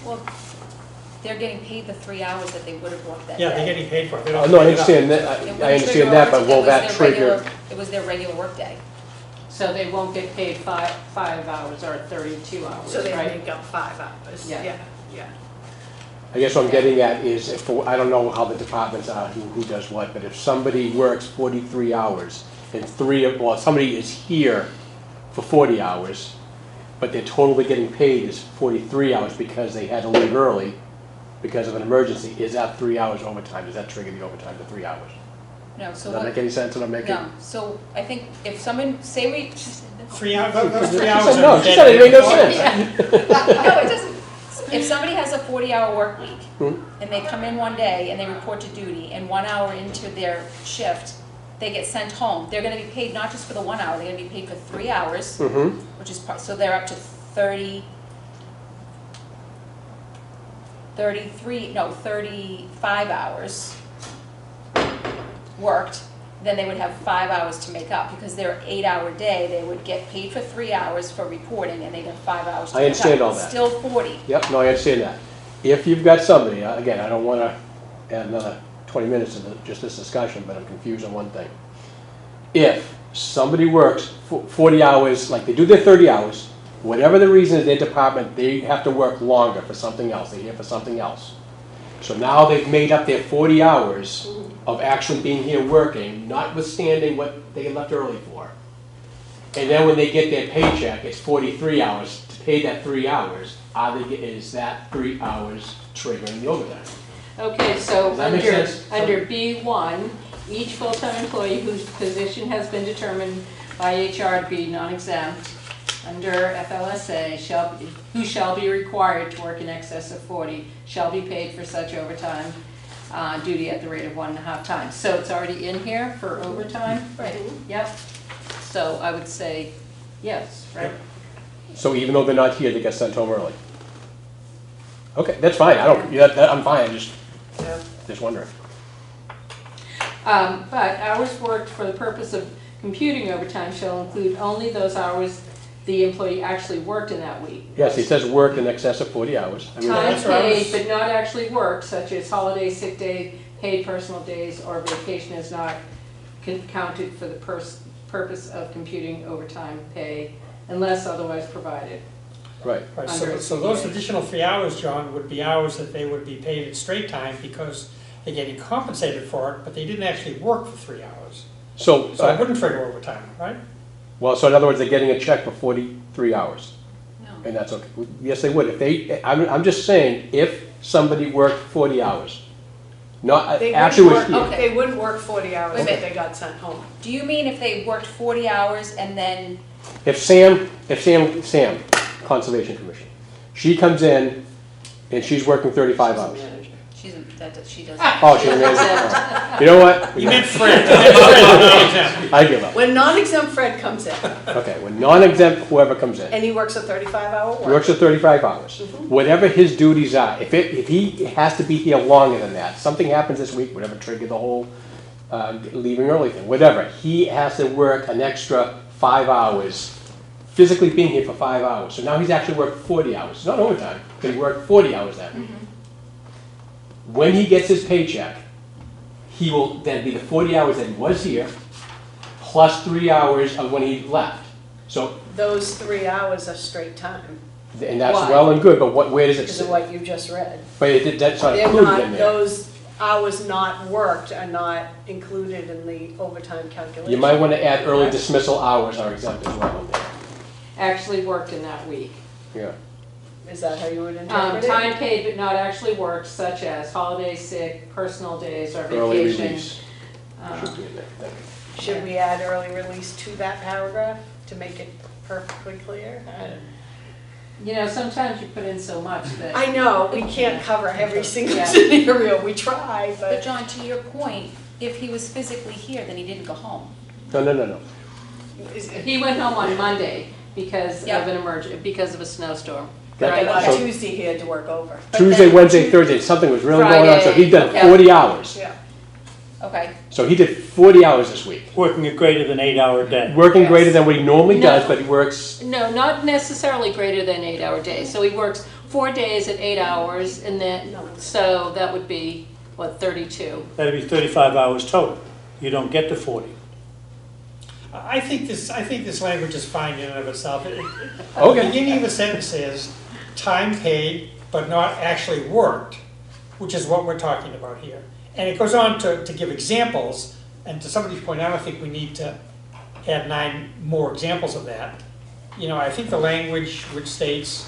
[SPEAKER 2] Well, they're getting paid the 3 hours that they would have worked that day.
[SPEAKER 1] Yeah, they're getting paid for it. They
[SPEAKER 7] Oh,
[SPEAKER 1] don't
[SPEAKER 7] no, I
[SPEAKER 1] pick it up.
[SPEAKER 7] understand that,
[SPEAKER 2] It
[SPEAKER 7] I
[SPEAKER 2] wouldn't
[SPEAKER 7] understand
[SPEAKER 2] trigger
[SPEAKER 7] that, but
[SPEAKER 2] overtime.
[SPEAKER 7] will
[SPEAKER 2] It was
[SPEAKER 7] that
[SPEAKER 2] their
[SPEAKER 7] trigger?
[SPEAKER 2] regular- It was their regular workday.
[SPEAKER 6] So they won't get paid five hours or 32 hours,
[SPEAKER 5] So they
[SPEAKER 6] right?
[SPEAKER 5] make up 5 hours.
[SPEAKER 6] Yeah.
[SPEAKER 5] Yeah.
[SPEAKER 7] I guess what I'm getting at is, if, I don't know how the departments are, who does what, but if somebody works 43 hours and somebody is here for 40 hours, but they're totally getting paid is 43 hours because they had to leave early because of an emergency, is that 3 hours overtime? Does that trigger the overtime to 3 hours?
[SPEAKER 2] No,
[SPEAKER 7] Does
[SPEAKER 2] so
[SPEAKER 7] that
[SPEAKER 2] what,
[SPEAKER 7] make any sense what I'm making?
[SPEAKER 2] no, so I think if someone, say we,
[SPEAKER 1] 3 hours, those 3
[SPEAKER 7] She
[SPEAKER 1] hours
[SPEAKER 7] said
[SPEAKER 1] are
[SPEAKER 7] no, she said it made no sense.
[SPEAKER 2] no, it doesn't. If somebody has a 40-hour work week,
[SPEAKER 7] Hmm?
[SPEAKER 2] and they come in one day and they report to duty, and 1 hour into their shift, they get sent home, they're gonna be paid not just for the 1 hour, they're gonna be paid for 3 hours,
[SPEAKER 7] Mm-hmm.
[SPEAKER 2] which is, so they're up to 35 hours worked, then they would have 5 hours to make up, because their 8-hour day, they would get paid for 3 hours for reporting, and they'd have 5 hours to
[SPEAKER 7] I
[SPEAKER 2] make up.
[SPEAKER 7] understand all that.
[SPEAKER 2] Still 40.
[SPEAKER 7] Yep, no, I understand that. If you've got somebody, again, I don't want to add another 20 minutes to just this discussion, but I'm confused on one thing. If somebody works 40 hours, like they do their 30 hours, whatever the reason in their department, they have to work longer for something else, they're here for something else. So now they've made up their 40 hours of actually being here working, notwithstanding what they left early for. And then when they get their paycheck, it's 43 hours. To pay that 3 hours, is that 3 hours triggering the overtime?
[SPEAKER 6] Okay, so
[SPEAKER 7] Does that make sense?
[SPEAKER 6] under B1, each full-time employee whose position has been determined by HR to be non-exempt under FLSA who shall be required to work in excess of 40 shall be paid for such overtime duty at the rate of 1.5 times. So it's already in here for overtime?
[SPEAKER 2] Right.
[SPEAKER 6] Yep. So I would say yes, right?
[SPEAKER 7] So even though they're not here, they get sent home early? Okay, that's fine, I'm fine,
[SPEAKER 5] Yeah.
[SPEAKER 7] just wondering.
[SPEAKER 6] But hours worked for the purpose of computing overtime shall include only those hours the employee actually worked in that week.
[SPEAKER 7] Yes, it says work in excess of 40 hours. I mean,
[SPEAKER 6] Time
[SPEAKER 1] that's what I
[SPEAKER 6] paid
[SPEAKER 1] was-
[SPEAKER 6] but not actually worked, such as holiday, sick day, paid personal days, or vacation is not counted for the purpose of computing overtime pay unless otherwise provided.
[SPEAKER 7] Right,
[SPEAKER 1] Right,
[SPEAKER 6] Under
[SPEAKER 1] so those
[SPEAKER 6] CBA.
[SPEAKER 1] additional 3 hours, John, would be hours that they would be paid at straight time because they're getting compensated for it, but they didn't actually work for 3 hours.
[SPEAKER 7] so,
[SPEAKER 1] So it wouldn't trigger overtime, right?
[SPEAKER 7] well, so in other words, they're getting a check for 43 hours.
[SPEAKER 2] No.
[SPEAKER 7] And that's okay. Yes, they would. If they, I'm just saying, if somebody worked 40 hours, not,
[SPEAKER 5] They
[SPEAKER 7] actually was
[SPEAKER 5] wouldn't work,
[SPEAKER 7] here.
[SPEAKER 5] they wouldn't work 40 hours
[SPEAKER 2] Wait a
[SPEAKER 5] if
[SPEAKER 2] minute.
[SPEAKER 5] they got sent home.
[SPEAKER 2] Do you mean if they worked 40 hours and then,
[SPEAKER 7] If Sam, Conservation Commission, she comes in and she's working 35 hours.
[SPEAKER 2] she doesn't.
[SPEAKER 7] Oh, she's amazing. You know what?
[SPEAKER 1] You meant Fred. You meant Fred.
[SPEAKER 7] I give up.
[SPEAKER 5] When non-exempt Fred comes in,
[SPEAKER 7] Okay, when non-exempt whoever comes in,
[SPEAKER 5] and he works a 35-hour
[SPEAKER 7] he
[SPEAKER 5] work.
[SPEAKER 7] works at 35 hours. Whatever his duties are, if he has to be here longer than that, something happens this week, whatever triggered the whole leaving early thing, whatever, he has to work an extra 5 hours, physically being here for 5 hours. So now he's actually worked 40 hours, not overtime, but he worked 40 hours that week. When he gets his paycheck, he will then be the 40 hours that he was here, plus 3 hours of when he left. So,
[SPEAKER 5] Those 3 hours are straight time,
[SPEAKER 7] and that's
[SPEAKER 5] Why?
[SPEAKER 7] well and good, but where does it
[SPEAKER 5] because of
[SPEAKER 7] sit?
[SPEAKER 5] what you just read.
[SPEAKER 7] But that's not
[SPEAKER 5] They're
[SPEAKER 7] included
[SPEAKER 5] not,
[SPEAKER 7] in there.
[SPEAKER 5] those hours not worked are not included in the overtime calculation.
[SPEAKER 7] You might want to add early dismissal hours are exempt as well in there.
[SPEAKER 6] Actually worked in that week.
[SPEAKER 7] Yeah.
[SPEAKER 5] Is that how you would interpret it?
[SPEAKER 6] Time paid but not actually worked, such as holiday sick, personal days, or
[SPEAKER 7] Early
[SPEAKER 6] vacation.
[SPEAKER 7] release should be in there. Thank you.
[SPEAKER 5] Should we add early release to that paragraph to make it perfectly clear?
[SPEAKER 6] You know, sometimes you put in so much that.
[SPEAKER 5] I know, we can't cover every single
[SPEAKER 6] Yeah.
[SPEAKER 5] scenario, we try,
[SPEAKER 2] But
[SPEAKER 5] but
[SPEAKER 2] John, to your point, if he was physically here, then he didn't go home.
[SPEAKER 7] No.
[SPEAKER 6] He went home on Monday because of
[SPEAKER 2] Yeah.
[SPEAKER 6] an because of a snowstorm.
[SPEAKER 7] That-
[SPEAKER 5] Right, on
[SPEAKER 7] so
[SPEAKER 5] Tuesday he had to work over.
[SPEAKER 2] But
[SPEAKER 7] Tuesday,
[SPEAKER 2] then-
[SPEAKER 7] Wednesday, Thursday, something was really going on, so he done
[SPEAKER 2] Friday,
[SPEAKER 7] 40 hours.
[SPEAKER 5] Yeah.
[SPEAKER 2] Okay,
[SPEAKER 7] So he did 40 hours this week.
[SPEAKER 3] Working a greater than 8-hour day.
[SPEAKER 7] Working
[SPEAKER 5] Yes.
[SPEAKER 7] greater than what he normally does,
[SPEAKER 6] No.
[SPEAKER 7] but he works,
[SPEAKER 6] No, not necessarily greater than 8-hour days. So he works 4 days at 8 hours, and then, so that would be, what, 32?
[SPEAKER 3] That'd be 35 hours total. You don't get to 40.
[SPEAKER 1] I think this language is fine in and of itself. The
[SPEAKER 7] okay.
[SPEAKER 1] beginning of the sentence is, time paid but not actually worked, which is what we're talking about here. And it goes on to give examples, and to somebody's point, I don't think we need to add 9 more examples of that. You know, I think the language which states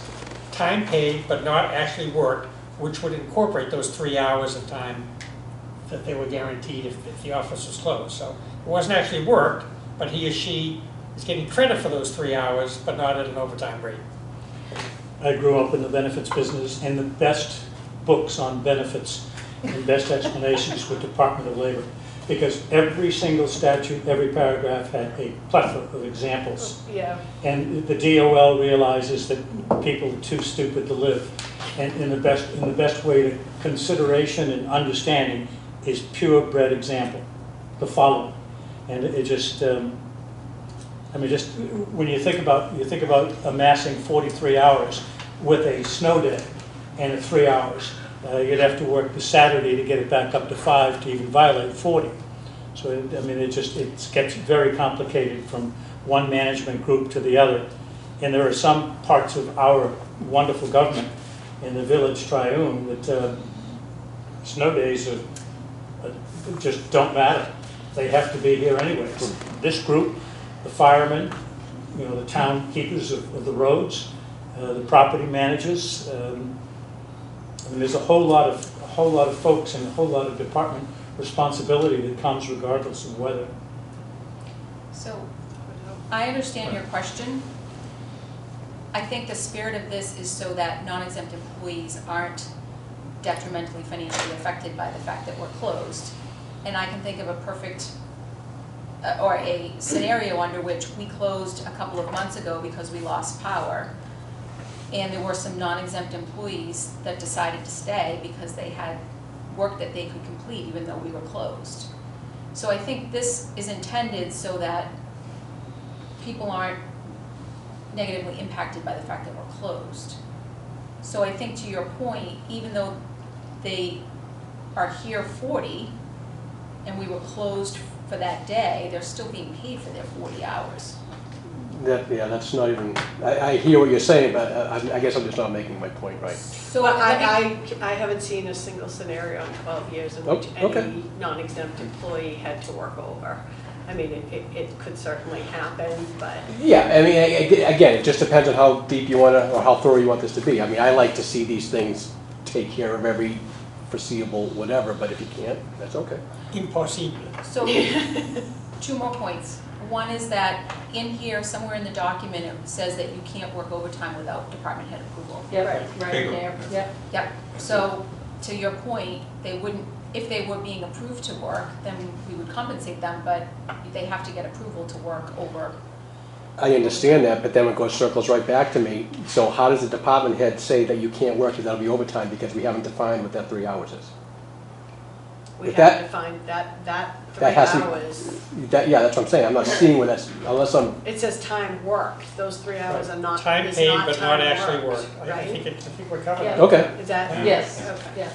[SPEAKER 1] time paid but not actually worked, which would incorporate those 3 hours of time that they were guaranteed if the office was closed. So it wasn't actually worked, but he or she is getting credit for those 3 hours, but not at an overtime rate.
[SPEAKER 3] I grew up in the benefits business, and the best books on benefits and best explanations were Department of Labor, because every single statute, every paragraph had a plethora of examples.
[SPEAKER 5] Yeah,
[SPEAKER 3] And the DOL realizes that people are too stupid to live. And in the best way to consideration and understanding is purebred example, the following. And it just, just when you think about amassing 43 hours with a snow day and 3 hours, you'd have to work the Saturday to get it back up to 5 to even violate 40. So it gets very complicated from one management group to the other. And there are some parts of our wonderful government in the village triune that snow days just don't matter. They have to be here anyways. This group, the firemen, the town keepers of the roads, the property managers. There's a whole lot of folks and a whole lot of department responsibility that comes regardless of weather.
[SPEAKER 2] so I understand your question. I think the spirit of this is so that non-exempt employees aren't detrimentally financially affected by the fact that we're closed. And I can think of a perfect, or a scenario under which we closed a couple of months ago because we lost power. And there were some non-exempt employees that decided to stay because they had work that they could complete even though we were closed. So I think this is intended so that people aren't negatively impacted by the fact that we're closed. So I think to your point, even though they are here 40 and we were closed for that day, they're still being paid for their 40 hours.
[SPEAKER 7] That's not even, I hear what you're saying, but I guess I'm just not making my point right.
[SPEAKER 2] So
[SPEAKER 5] well,
[SPEAKER 2] let me-
[SPEAKER 5] I haven't seen a single scenario in 12 years in
[SPEAKER 7] Oh,
[SPEAKER 5] which
[SPEAKER 7] okay.
[SPEAKER 5] any non-exempt employee had to work over. I mean, it could certainly happen, but
[SPEAKER 7] Yeah, I mean, again, it just depends on how deep you want to, or how thorough you want this to be. I mean, I like to see these things take care of every foreseeable whatever, but if you can't, that's okay.
[SPEAKER 1] Impossible.
[SPEAKER 2] So, 2 more points. One is that in here, somewhere in the document, it says that you can't work overtime without department head approval.
[SPEAKER 6] Yep,
[SPEAKER 5] Right.
[SPEAKER 6] right
[SPEAKER 4] Bingo.
[SPEAKER 6] there, yep.
[SPEAKER 2] Yep, so to your point, they wouldn't, if they were being approved to work, then we would compensate them, but they have to get approval to work over.
[SPEAKER 7] I understand that, but then it goes, circles right back to me. So how does the department head say that you can't work, because that'll be overtime, because we haven't defined what that 3 hours is?
[SPEAKER 5] we
[SPEAKER 7] If
[SPEAKER 5] have
[SPEAKER 7] that-
[SPEAKER 5] to find that 3
[SPEAKER 7] That has to-
[SPEAKER 5] hours.
[SPEAKER 7] Yeah, that's what I'm saying, I'm not seeing where that's, unless I'm,
[SPEAKER 5] It says time worked, those 3 hours are not,
[SPEAKER 1] Time
[SPEAKER 5] is
[SPEAKER 1] paid,
[SPEAKER 5] not
[SPEAKER 1] but not
[SPEAKER 5] time
[SPEAKER 1] actually
[SPEAKER 5] worked,
[SPEAKER 1] worked. I
[SPEAKER 5] right?
[SPEAKER 1] think we're covered.
[SPEAKER 6] Yeah.
[SPEAKER 7] okay.
[SPEAKER 5] Is that?
[SPEAKER 6] Yes,
[SPEAKER 5] Okay.
[SPEAKER 6] yeah.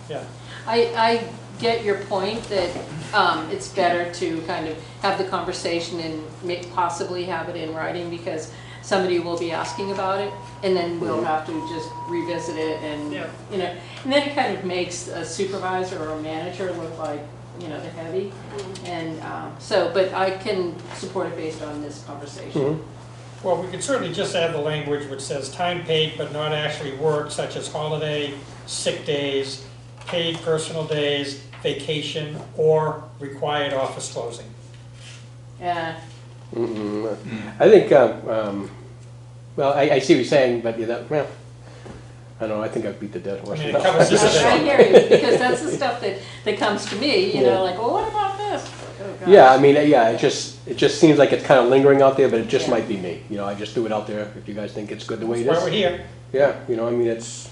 [SPEAKER 1] Yeah.
[SPEAKER 6] I get your point that it's better to kind of have the conversation and possibly have it in writing because somebody will be asking about it and then we'll have to just revisit it and,
[SPEAKER 5] Yeah.
[SPEAKER 6] you know, and then it kind of makes a supervisor or a manager look like, you know, the heavy. And so, but I can support it based on this conversation.
[SPEAKER 7] Mhm.
[SPEAKER 1] Well, we could certainly just add the language which says time paid but not actually worked, such as holiday, sick days, paid personal days, vacation, or required office closing.
[SPEAKER 6] Yeah,
[SPEAKER 7] Mm-mm. I think, well, I see what you're saying, but well, I don't know, I think I've beat the dead horse.
[SPEAKER 1] I mean, it covers this a
[SPEAKER 6] I
[SPEAKER 1] bit.
[SPEAKER 6] hear you, because that's the stuff that comes to me, you
[SPEAKER 7] Yeah.
[SPEAKER 6] know, like, well, what about this? Oh, gosh.
[SPEAKER 7] Yeah, I mean, yeah, it just seems like it's kind of lingering out there, but it just
[SPEAKER 6] Yeah.
[SPEAKER 7] might be me. You know, I just threw it out there if you guys think it's good the way it
[SPEAKER 1] That's why we're
[SPEAKER 7] is.
[SPEAKER 1] here.
[SPEAKER 7] Yeah, you know, I mean, it's,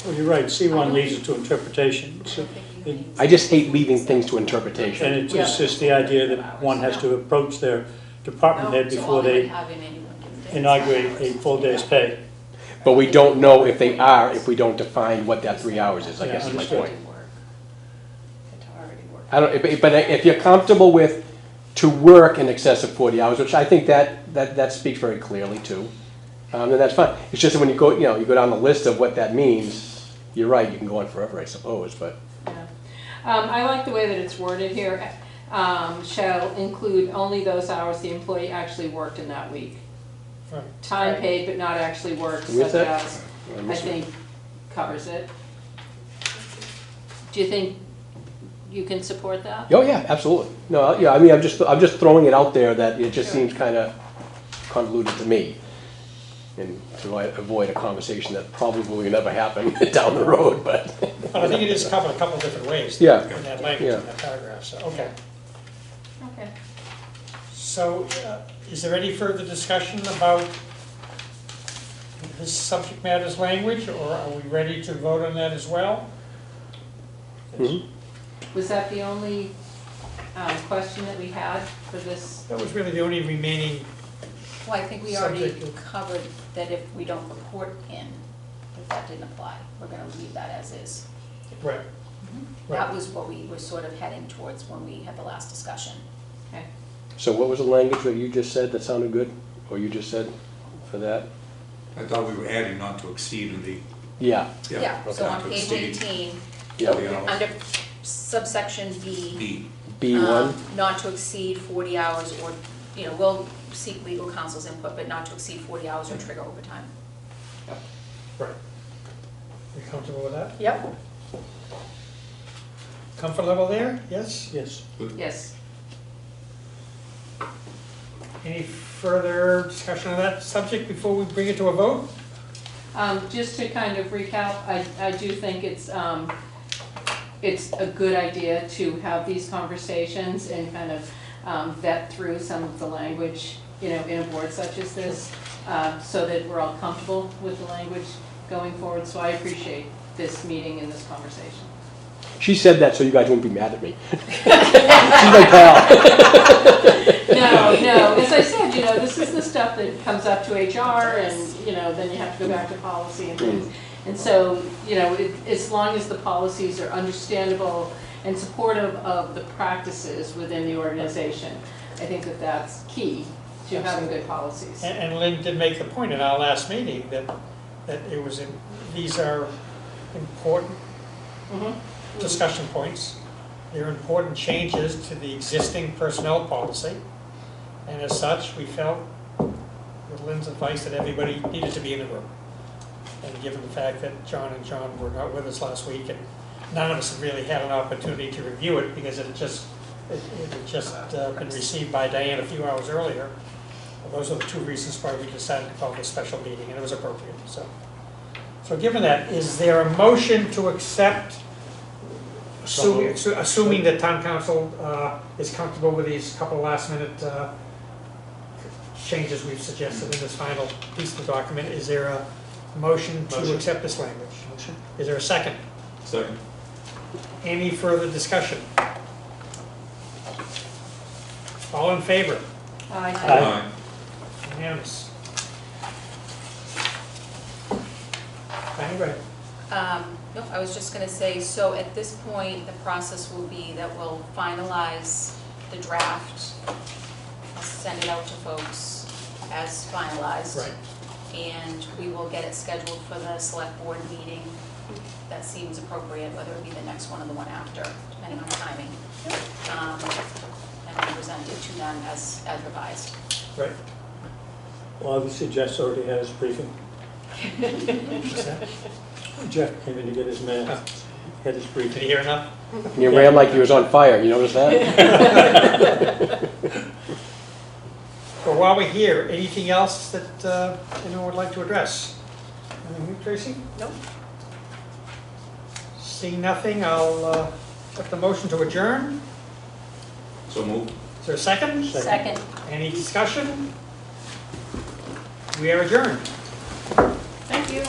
[SPEAKER 3] Well, you're right, C1 leaves it to interpretation.
[SPEAKER 2] I
[SPEAKER 3] So-
[SPEAKER 2] don't think you need-
[SPEAKER 7] I just hate leaving things to
[SPEAKER 3] And
[SPEAKER 7] interpretation.
[SPEAKER 3] it's just the idea that one has to approach their department head
[SPEAKER 2] So
[SPEAKER 3] before
[SPEAKER 2] all they would
[SPEAKER 3] they
[SPEAKER 2] have in any one given day is
[SPEAKER 3] inaugurate
[SPEAKER 2] 5
[SPEAKER 3] a
[SPEAKER 2] hours.
[SPEAKER 3] full day's pay.
[SPEAKER 7] But we don't know if they are, if we don't define what that 3 hours is, I
[SPEAKER 3] Yeah,
[SPEAKER 7] guess is my
[SPEAKER 3] understood.
[SPEAKER 7] point.
[SPEAKER 5] It's already worked.
[SPEAKER 7] I don't, but if you're comfortable with to work in excess of 40 hours, which I think that speaks very clearly to, then that's fine. It's just that when you go, you go down the list of what that means, you're right, you can go on forever, I suppose, but.
[SPEAKER 6] Yeah. I like the way that it's worded here, shall include only those hours the employee actually worked in that week.
[SPEAKER 1] Right.
[SPEAKER 6] Time
[SPEAKER 5] Right.
[SPEAKER 6] paid but not actually worked,
[SPEAKER 7] Where's
[SPEAKER 6] such
[SPEAKER 7] that?
[SPEAKER 6] as,
[SPEAKER 7] I
[SPEAKER 6] I
[SPEAKER 7] missed it.
[SPEAKER 6] think, covers it. Do you think you can support that?
[SPEAKER 7] Oh, yeah, absolutely. No, yeah, I mean, I'm just throwing it out there that it just
[SPEAKER 5] Sure.
[SPEAKER 7] seems kind of convoluted to me. And to avoid a conversation that probably will never happen down the road, but.
[SPEAKER 1] But I think it is covered a couple of different ways.
[SPEAKER 7] Yeah.
[SPEAKER 1] In that language,
[SPEAKER 7] Yeah.
[SPEAKER 1] in that paragraph, so, okay.
[SPEAKER 6] Okay.
[SPEAKER 1] So, is there any further discussion about this subject matter's language, or are we ready to vote on that as well?
[SPEAKER 7] Mhm.
[SPEAKER 6] Was that the only question that we had for this?
[SPEAKER 1] That was really the only remaining,
[SPEAKER 2] Well, I think we already
[SPEAKER 1] Subject.
[SPEAKER 2] covered that if we don't report in, that didn't apply. We're gonna leave that as is.
[SPEAKER 1] right,
[SPEAKER 2] That
[SPEAKER 1] right.
[SPEAKER 2] was what we were sort of heading towards when we had the last discussion.
[SPEAKER 6] Okay.
[SPEAKER 7] So what was the language that you just said that sounded good, or you just said for that?
[SPEAKER 4] I thought we were adding not to exceed in the,
[SPEAKER 7] Yeah,
[SPEAKER 2] Yeah, so
[SPEAKER 4] not
[SPEAKER 2] on
[SPEAKER 4] to
[SPEAKER 2] page
[SPEAKER 4] exceed
[SPEAKER 2] 18,
[SPEAKER 7] yeah,
[SPEAKER 4] 40 hours.
[SPEAKER 2] under subsection B,
[SPEAKER 4] B.
[SPEAKER 7] B1,
[SPEAKER 2] not to exceed 40 hours or, we'll seek legal counsel's input, but not to exceed 40 hours or trigger overtime.
[SPEAKER 1] Right. You comfortable with that?
[SPEAKER 5] Yep,
[SPEAKER 1] Comfort level there, yes?
[SPEAKER 3] Yes.
[SPEAKER 6] Yes.
[SPEAKER 1] Any further discussion on that subject before we bring it to a vote?
[SPEAKER 6] Just to kind of recap, I do think it's a good idea to have these conversations and kind of vet through some of the language, in a board such as this, so that we're all comfortable with the language going forward. So I appreciate this meeting and this conversation.
[SPEAKER 7] she said that so you guys won't be mad at me. She's my pal.
[SPEAKER 6] No, as I said, this is the stuff that comes up to HR and, then you have to go back to policy and things. And so, as long as the policies are understandable and supportive of the practices within the organization, I think that that's key to having good policies.
[SPEAKER 1] And Lynn did make the point in our last meeting that it was, these are important
[SPEAKER 6] Mhm.
[SPEAKER 1] discussion points. They're important changes to the existing personnel policy. And as such, we felt, with Lynn's advice, that everybody needed to be in the room. And given the fact that John and John were not with us last week, and none of us had really had an opportunity to review it because it had just been received by Diane a few hours earlier. Those are the two reasons why we decided to call this special meeting, and it was appropriate, so. So given that, is there a motion to accept, assuming that town council is comfortable with these couple last minute changes we've suggested in this final piece of the document, is there a motion to accept this language?
[SPEAKER 3] Motion.
[SPEAKER 1] Is there a second?
[SPEAKER 4] Second.
[SPEAKER 1] Any further discussion? All in favor?
[SPEAKER 3] Aye.
[SPEAKER 1] Unanimous. Diane, go ahead.
[SPEAKER 2] No, I was just gonna say, so at this point, the process will be that we'll finalize the draft, I'll send it out to folks as finalized.
[SPEAKER 1] Right.
[SPEAKER 2] And we will get it scheduled for the select board meeting that seems appropriate, whether it be the next one or the one after, depending on timing. And we'll present it to them as revised.
[SPEAKER 1] Right.
[SPEAKER 3] Well, obviously Jeff's already had his briefing.
[SPEAKER 1] What's that?
[SPEAKER 3] Jeff came in to get his mask, had his
[SPEAKER 1] Did
[SPEAKER 3] briefing.
[SPEAKER 1] you hear enough?
[SPEAKER 7] You ran like he was on fire, you notice that?
[SPEAKER 1] Well, while we're here, anything else that anyone would like to address? Anything, Tracy?
[SPEAKER 5] Nope.
[SPEAKER 1] Seeing nothing, I'll put the motion to adjourn.
[SPEAKER 4] So moved.
[SPEAKER 1] Is there a second?
[SPEAKER 6] Second.
[SPEAKER 1] Any discussion? We are adjourned.
[SPEAKER 2] Thank you.